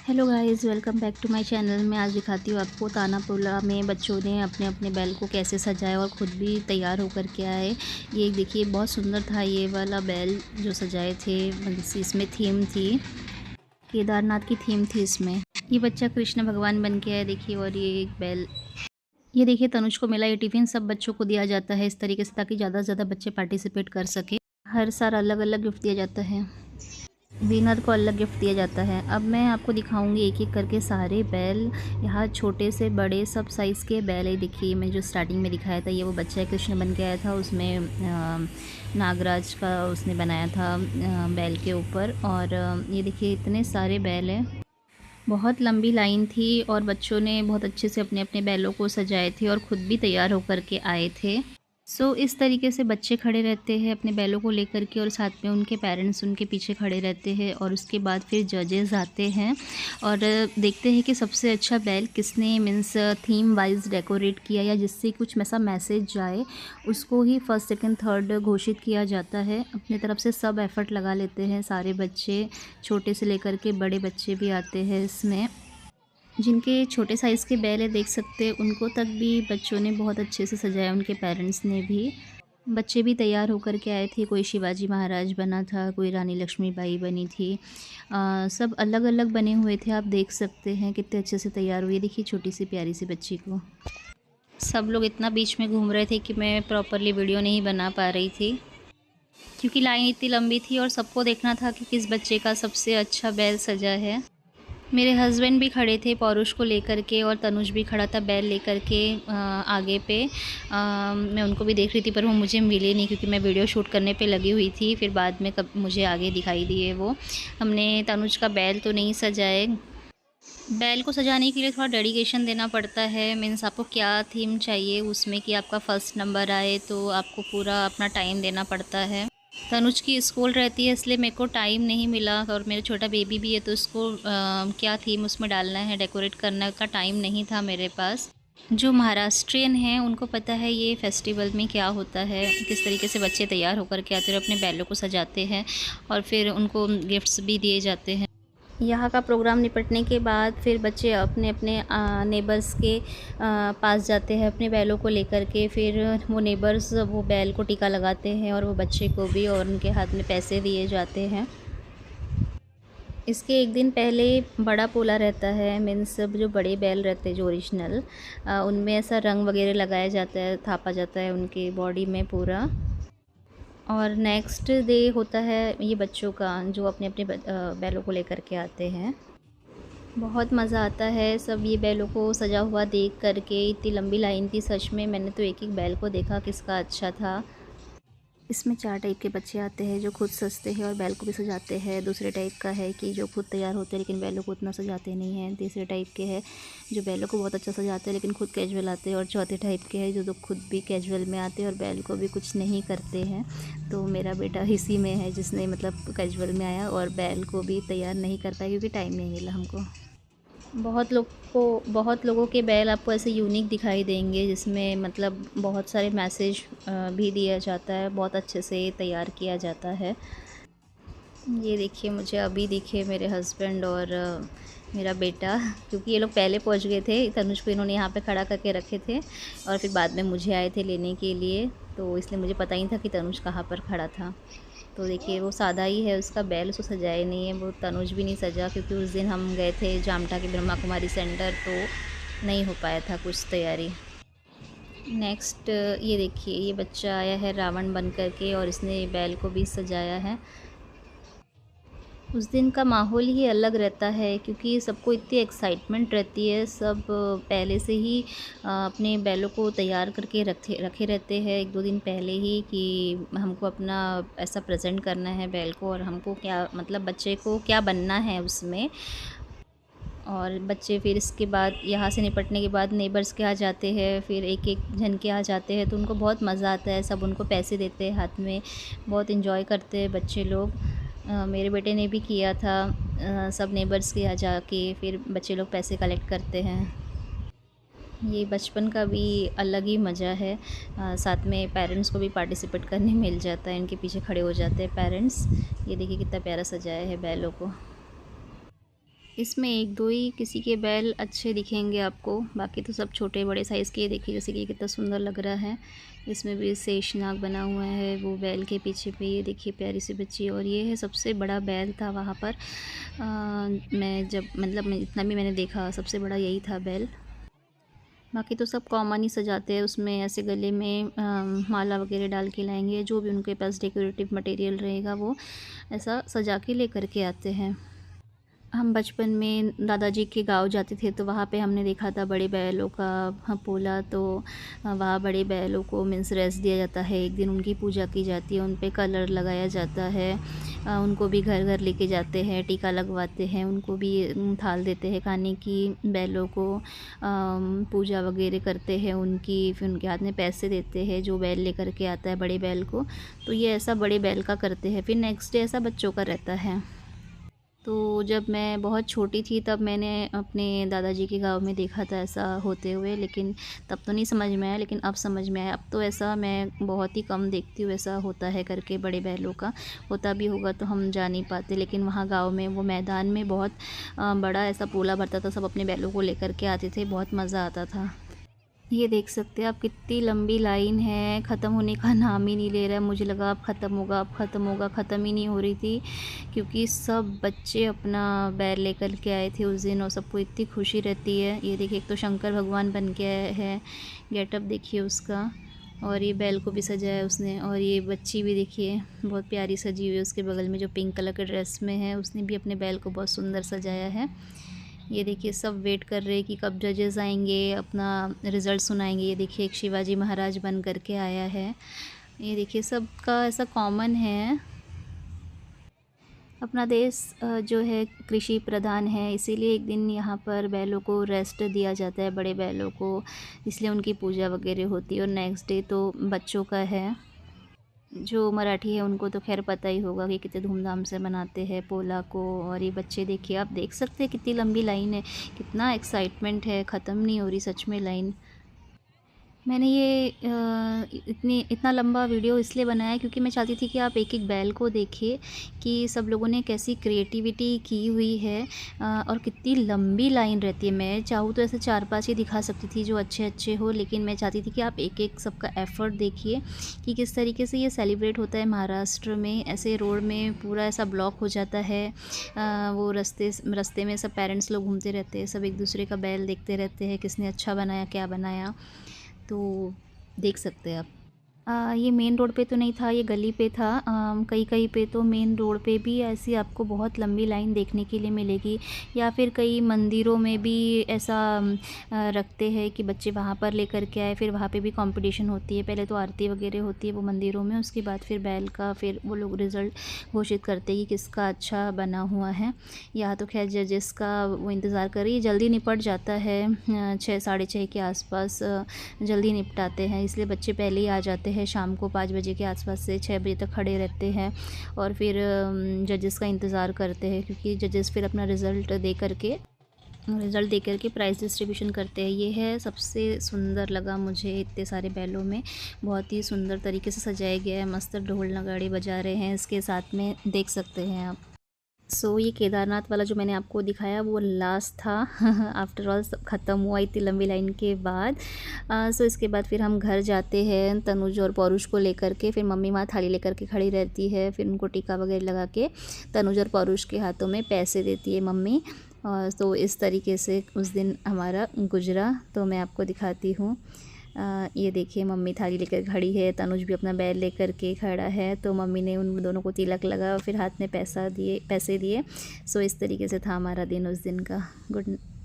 Hello guys, welcome back to my channel. मैं आज दिखाती हूँ आपको तानापोला में बच्चों ने अपने अपने बैल को कैसे सजाया और ख़ुद भी तैयार होकर के आए। ये देखिए, बहुत सुंदर था ये वाला बैल जो सजाए थे। मतलब इसमें थीम थी, केदारनाथ की थीम थी इसमें। ये बच्चा कृष्ण भगवान बन के आया देखिए। और ये एक बैल, ये देखिए तनुज को मिला। ये टिफ़िन सब बच्चों को दिया जाता है इस तरीके से, ताकि ज़्यादा से ज़्यादा बच्चे पार्टिसिपेट कर सकें। हर साल अलग अलग गिफ्ट दिया जाता है, विनर को अलग गिफ्ट दिया जाता है। अब मैं आपको दिखाऊंगी एक एक करके सारे बैल। यहाँ छोटे से बड़े सब साइज़ के बैल है। देखिए, मैं जो स्टार्टिंग में दिखाया था, ये वो बच्चा कृष्ण बन के आया था। उसमें नागराज का उसने बनाया था बैल के ऊपर। और ये देखिए इतने सारे बैल हैं, बहुत लंबी लाइन थी और बच्चों ने बहुत अच्छे से अपने अपने बैलों को सजाए थे और ख़ुद भी तैयार होकर के आए थे। इस तरीके से बच्चे खड़े रहते हैं अपने बैलों को लेकर के, और साथ में उनके पेरेंट्स उनके पीछे खड़े रहते हैं। और उसके बाद फिर जजेस आते हैं और देखते हैं कि सबसे अच्छा बैल किसने मीन्स थीम वाइज डेकोरेट किया, या जिससे कुछ ऐसा मैसेज जाए, उसको ही फर्स्ट सेकंड थर्ड घोषित किया जाता है। अपनी तरफ से सब एफ़र्ट लगा लेते हैं सारे बच्चे, छोटे से लेकर के बड़े बच्चे भी आते हैं इसमें। जिनके छोटे साइज़ के बैल है, देख सकते हैं, उनको तक भी बच्चों ने बहुत अच्छे से सजाया, उनके पेरेंट्स ने भी। बच्चे भी तैयार होकर के आए थे। कोई शिवाजी महाराज बना था, कोई रानी लक्ष्मीबाई बनी थी। सब अलग अलग बने हुए थे। आप देख सकते हैं कितने अच्छे से तैयार हुई। देखिए छोटी सी प्यारी सी बच्ची को। सब लोग इतना बीच में घूम रहे थे कि मैं प्रॉपरली वीडियो नहीं बना पा रही थी, क्योंकि लाइन इतनी लंबी थी और सबको देखना था कि किस बच्चे का सबसे अच्छा बैल सजा है। मेरे हस्बैंड भी खड़े थे पौरुष को लेकर के, और तनुज भी खड़ा था बैल लेकर के आगे पे। मैं उनको भी देख रही थी, पर वो मुझे मिले नहीं क्योंकि मैं वीडियो शूट करने पे लगी हुई थी। फिर बाद में कब मुझे आगे दिखाई दिए वो। हमने तनुज का बैल तो नहीं सजाए। बैल को सजाने के लिए थोड़ा डेडिकेशन देना पड़ता है। मीन्स आपको क्या थीम चाहिए उसमें कि आपका फर्स्ट नंबर आए, तो आपको पूरा अपना टाइम देना पड़ता है। तनुज की स्कूल रहती है, इसलिए मेरे को टाइम नहीं मिला, और मेरा छोटा बेबी भी है, तो उसको क्या थीम उसमें डालना है, डेकोरेट करने का टाइम नहीं था मेरे पास। जो महाराष्ट्रियन हैं उनको पता है ये फेस्टिवल में क्या होता है, किस तरीके से बच्चे तैयार होकर के आते हैं, अपने बैलों को सजाते हैं और फिर उनको गिफ्ट्स भी दिए जाते हैं। यहाँ का प्रोग्राम निपटने के बाद फिर बच्चे अपने अपने नेबर्स के पास जाते हैं अपने बैलों को लेकर के। फिर वो नेबर्स वो बैल को टीका लगाते हैं और वो बच्चे को भी, और उनके हाथ में पैसे दिए जाते हैं। इसके एक दिन पहले बड़ा पोला रहता है, मीन्स जो बड़े बैल रहते हैं जो ओरिजिनल, उनमें ऐसा रंग वगैरह लगाया जाता है, थापा जाता है उनके बॉडी में पूरा। और नेक्स्ट डे होता है ये बच्चों का, जो अपने अपने बैलों को लेकर के आते हैं। बहुत मज़ा आता है सब ये बैलों को सजा हुआ देख करके। इतनी लंबी लाइन थी सच में, मैंने तो एक एक बैल को देखा किसका अच्छा था। इसमें 4 टाइप के बच्चे आते हैं, जो खुद सजते हैं और बैल को भी सजाते हैं। दूसरे टाइप का है कि जो खुद तैयार होते हैं लेकिन बैलों को उतना सजाते नहीं हैं। तीसरे टाइप के हैं जो बैलों को बहुत अच्छा सजाते हैं लेकिन खुद कैजुअल आते हैं। और चौथे टाइप के हैं जो खुद भी कैजुअल में आते हैं और बैल को भी कुछ नहीं करते हैं। तो मेरा बेटा इसी में है, जिसने मतलब कैजुअल में आया और बैल को भी तैयार नहीं कर पाया क्योंकि टाइम नहीं मिला हमको। बहुत लोगों के बैल आपको ऐसे यूनिक दिखाई देंगे, जिसमें मतलब बहुत सारे मैसेज भी दिया जाता है, बहुत अच्छे से तैयार किया जाता है। ये देखिए, मुझे अभी दिखे मेरे हस्बैंड और मेरा बेटा, क्योंकि ये लोग पहले पहुंच गए थे। तनुज को इन्होंने यहाँ पे खड़ा करके रखे थे और फिर बाद में मुझे आए थे लेने के लिए, तो इसलिए मुझे पता ही था कि तनुज कहाँ पर खड़ा था। तो देखिए, वो सादा ही है उसका बैल, उसको सजाया नहीं है। वो तनुज भी नहीं सजा क्योंकि उस दिन हम गए थे जामटा के ब्रह्मा कुमारी सेंटर, तो नहीं हो पाया था कुछ तैयारी। नेक्स्ट ये देखिए, ये बच्चा आया है रावण बन करके और इसने बैल को भी सजाया है। उस दिन का माहौल ही अलग रहता है क्योंकि सबको इतनी एक्साइटमेंट रहती है। सब पहले से ही अपने बैलों को तैयार करके रखे रहते हैं 1-2 दिन पहले ही, कि हमको अपना ऐसा प्रेजेंट करना है बैल को, और हमको क्या मतलब बच्चे को क्या बनना है उसमें। और बच्चे फिर इसके बाद यहाँ से निपटने के बाद नेबर्स के यहाँ जाते हैं, फिर एक एक जन के यहाँ जाते हैं, तो उनको बहुत मज़ा आता है। सब उनको पैसे देते हैं हाथ में, बहुत इन्जॉय करते हैं बच्चे लोग। मेरे बेटे ने भी किया था। सब नेबर्स के यहाँ जाके फिर बच्चे लोग पैसे कलेक्ट करते हैं। ये बचपन का भी अलग ही मज़ा है। साथ में पेरेंट्स को भी पार्टिसिपेट करने मिल जाता है, इनके पीछे खड़े हो जाते हैं पेरेंट्स। ये देखिए कितना प्यारा सजाया है बैलों को। इसमें एक दो ही किसी के बैल अच्छे दिखेंगे आपको, बाकी तो सब छोटे बड़े साइज़ के। देखिए जैसे कि ये कितना सुंदर लग रहा है। इसमें भी शेषनाग बना हुआ है वो बैल के पीछे पे। ये देखिए प्यारी सी बच्ची, और ये है सबसे बड़ा बैल था वहाँ पर। मैं जब मतलब मैं जितना भी मैंने देखा सबसे बड़ा यही था बैल। बाकी तो सब कॉमन ही सजाते हैं, उसमें ऐसे गले में माला वगैरह डाल के लाएंगे, जो भी उनके पास डेकोरेटिव मटेरियल रहेगा वो ऐसा सजा के लेकर के आते हैं। हम बचपन में दादाजी के गाँव जाते थे तो वहाँ पे हमने देखा था बड़े बैलों का पोला। तो वहाँ बड़े बैलों को मीन्स रेस्ट दिया जाता है, एक दिन उनकी पूजा की जाती है, उन पे कलर लगाया जाता है। उनको भी घर घर लेके जाते हैं, टीका लगवाते हैं, उनको भी थाल देते हैं खाने की। बैलों को पूजा वगैरह करते हैं उनकी, फिर उनके हाथ में पैसे देते हैं जो बैल लेकर के आता है बड़े बैल को। तो ये ऐसा बड़े बैल का करते हैं। फिर नेक्स्ट डे ऐसा बच्चों का रहता है। तो जब मैं बहुत छोटी थी तब मैंने अपने दादाजी के गाँव में देखा था ऐसा होते हुए, लेकिन तब तो नहीं समझ में आया, लेकिन अब समझ में आया। अब तो ऐसा मैं बहुत ही कम देखती हूँ ऐसा होता है करके बड़े बैलों का। होता भी होगा तो हम जा नहीं पाते, लेकिन वहाँ गाँव में वो मैदान में बहुत बड़ा ऐसा पोला भरता था, सब अपने बैलों को लेकर के आते थे, बहुत मज़ा आता था। ये देख सकते हैं आप कितनी लंबी लाइन है, ख़त्म होने का नाम ही नहीं ले रहा है। मुझे लगा अब ख़त्म होगा, अब ख़त्म होगा, ख़त्म ही नहीं हो रही थी, क्योंकि सब बच्चे अपना बैल लेकर के आए थे उस दिन और सबको इतनी खुशी रहती है। ये देखिए एक तो शंकर भगवान बन के आया है, गेटअप देखिए उसका, और ये बैल को भी सजाया है उसने। और ये बच्ची भी देखिए बहुत प्यारी सजी हुई है, उसके बगल में जो पिंक कलर के ड्रेस में है उसने भी अपने बैल को बहुत सुंदर सजाया है। ये देखिए सब वेट कर रहे हैं कि कब जजेस आएंगे, अपना रिज़ल्ट सुनाएंगे। ये देखिए एक शिवाजी महाराज बन कर के आया है। ये देखिए सबका ऐसा कॉमन है। अपना देश जो है कृषि प्रधान है, इसीलिए एक दिन यहाँ पर बैलों को रेस्ट दिया जाता है, बड़े बैलों को, इसलिए उनकी पूजा वगैरह होती है। और नेक्स्ट डे तो बच्चों का है। जो मराठी है उनको तो खैर पता ही होगा कि कितने धूमधाम से मनाते हैं पोला को। और ये बच्चे देखिए, आप देख सकते हैं कितनी लंबी लाइन है, कितना एक्साइटमेंट है, ख़त्म नहीं हो रही सच में लाइन। मैंने ये इतना लंबा वीडियो इसलिए बनाया क्योंकि मैं चाहती थी कि आप एक एक बैल को देखिए कि सब लोगों ने कैसी क्रिएटिविटी की हुई है। और कितनी लंबी लाइन रहती है। मैं चाहूँ तो ऐसे 4-5 ही दिखा सकती थी जो अच्छे अच्छे हो, लेकिन मैं चाहती थी कि आप एक एक सबका एफ़र्ट देखिए कि किस तरीके से ये सेलिब्रेट होता है महाराष्ट्र में। ऐसे रोड में पूरा ऐसा ब्लॉक हो जाता है, वो रास्ते में सब पेरेंट्स लोग घूमते रहते हैं, सब एक दूसरे का बैल देखते रहते हैं, किसने अच्छा बनाया क्या बनाया। तो देख सकते हैं आप। ये मेन रोड पे तो नहीं था, ये गली पे था। कहीं कहीं पे तो मेन रोड पे भी ऐसी आपको बहुत लंबी लाइन देखने के लिए मिलेगी, या फिर कई मंदिरों में भी ऐसा रखते हैं कि बच्चे वहाँ पर लेकर के आए, फिर वहाँ पे भी कंपटीशन होती है। पहले तो आरती वगैरह होती है वो मंदिरों में, उसके बाद फिर बैल का फिर वो लोग रिज़ल्ट घोषित करते हैं कि किसका अच्छा बना हुआ है। यहाँ तो खैर जजेस का वो इंतज़ार करिए, जल्दी निपट जाता है। 6-6:30 के आसपास जल्दी निपटाते हैं, इसलिए बच्चे पहले ही आ जाते हैं। शाम को 5 बजे के आसपास से 6 बजे तक खड़े रहते हैं और फिर जजेस का इंतज़ार करते हैं, क्योंकि जजेस फिर अपना रिज़ल्ट दे करके प्राइज़ डिस्ट्रीब्यूशन करते हैं। ये है सबसे सुंदर लगा मुझे इतने सारे बैलों में, बहुत ही सुंदर तरीके से सजाया गया है। मस्त ढोल नगाड़े बजा रहे हैं इसके साथ में, देख सकते हैं आप। ये केदारनाथ वाला जो मैंने आपको दिखाया वो लास्ट था। आफ्टर ऑल सब ख़त्म हुआ इतनी लंबी लाइन के बाद। इसके बाद फिर हम घर जाते हैं तनुज और पौरुष को लेकर के। फिर मम्मी वहाँ थाली लेकर के खड़ी रहती है, फिर उनको टीका वगैरह लगा के तनुज और पौरुष के हाथों में पैसे देती है मम्मी। और तो इस तरीके से उस दिन हमारा गुजरा। तो मैं आपको दिखाती हूँ। ये देखिए मम्मी थाली लेकर खड़ी है, तनुज भी अपना बैग लेकर के खड़ा है। तो मम्मी ने उन दोनों को तिलक लगा और फिर हाथ में पैसे दिए। इस तरीके से था हमारा दिन उस दिन का। गुड